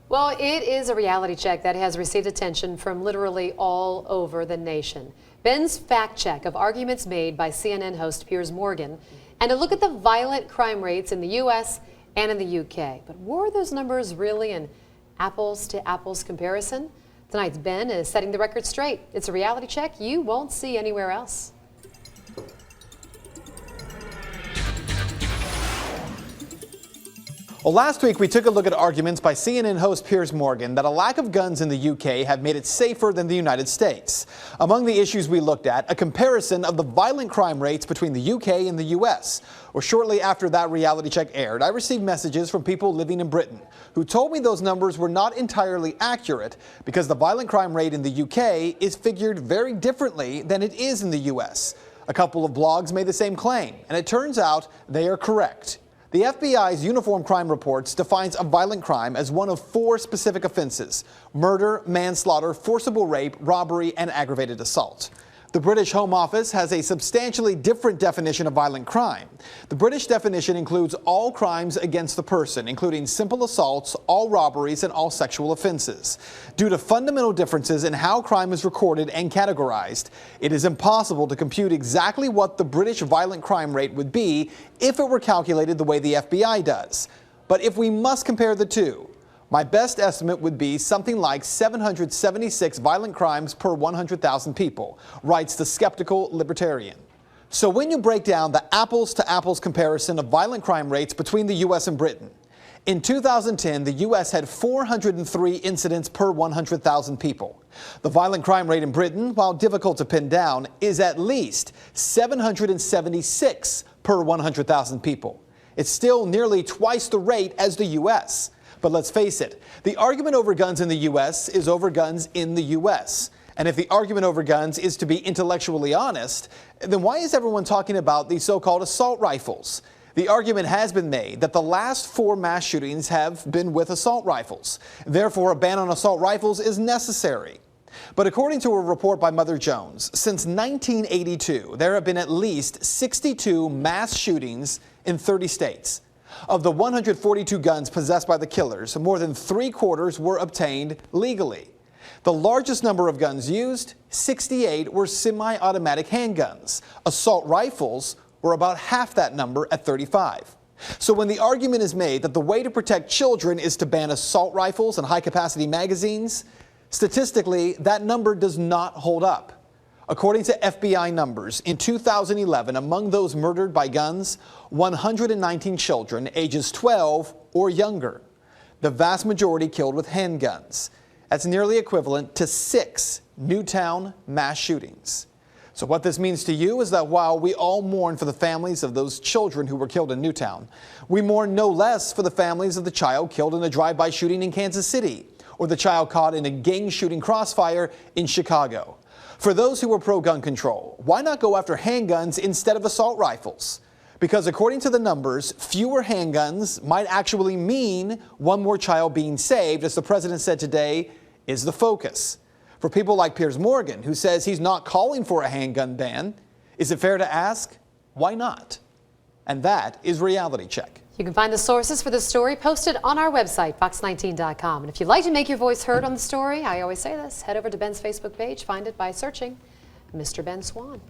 Well, it is a reality check that has received attention from literally all over the nation. Ben's fact check of arguments made by CNN host Piers Morgan and a look at the violent crime rates in the U.S. and in the U.K. But were those numbers really an apples to apples comparison? Tonight's Ben is setting the record straight. It's a reality check you won't see anywhere else. Well, last week we took a look at arguments by CNN host Piers Morgan that a lack of guns in the UK have made it safer than the United States. Among the issues we looked at, a comparison of the violent crime rates between the UK and the US. Well, shortly after that reality check aired, I received messages from people living in Britain who told me those numbers were not entirely accurate because the violent crime rate in the UK is figured very differently than it is in the US. A couple of blogs made the same claim, and it turns out they are correct. The FBI's Uniform Crime Reports defines a violent crime as one of 4 specific offenses: murder, manslaughter, forcible rape, robbery, and aggravated assault. The British Home Office has a substantially different definition of violent crime. The British definition includes all crimes against the person, including simple assaults, all robberies, and all sexual offenses. Due to fundamental differences in how crime is recorded and categorized, it is impossible to compute exactly what the British violent crime rate would be if it were calculated the way the FBI does. But if we must compare the two, my best estimate would be something like 776 violent crimes per 100,000 people, writes the skeptical libertarian. So when you break down the apples-to-apples comparison of violent crime rates between the U.S. and Britain, in 2010, the U.S. had 403 incidents per 100,000 people. The violent crime rate in Britain, while difficult to pin down, is at least 776 per 100,000 people. It's still nearly twice the rate as the U.S. But let's face it, the argument over guns in the U.S. is over guns in the U.S. And if the argument over guns is to be intellectually honest, then why is everyone talking about the so-called assault rifles? The argument has been made that the last 4 mass shootings have been with assault rifles. Therefore, a ban on assault rifles is necessary. But according to a report by Mother Jones, since 1982, there have been at least 62 mass shootings in 30 states. Of the 142 guns possessed by the killers, more than 3/4 were obtained legally. The largest number of guns used, 68, were semi-automatic handguns. Assault rifles were about half that number at 35. So when the argument is made that the way to protect children is to ban assault rifles and high-capacity magazines, statistically, that number does not hold up. According to FBI numbers, in 2011, among those murdered by guns, 119 children ages 12 or younger. The vast majority killed with handguns. That's nearly equivalent to 6 Newtown mass shootings. So what this means to you is that while we all mourn for the families of those children who were killed in Newtown, we mourn no less for the families of the child killed in a drive-by shooting in Kansas City, or the child caught in a gang shooting crossfire in Chicago. For those who are pro-gun control, why not go after handguns instead of assault rifles? Because according to the numbers, fewer handguns might actually mean one more child being saved, as the president said today is the focus. For people like Piers Morgan, who says he's not calling for a handgun ban, is it fair to ask, why not? And that is Reality Check. You can find the sources for this story posted on our website, fox19.com. And if you'd like to make your voice heard on the story, I always say this, head over to Ben's Facebook page. Find it by searching Mr. Ben Swann.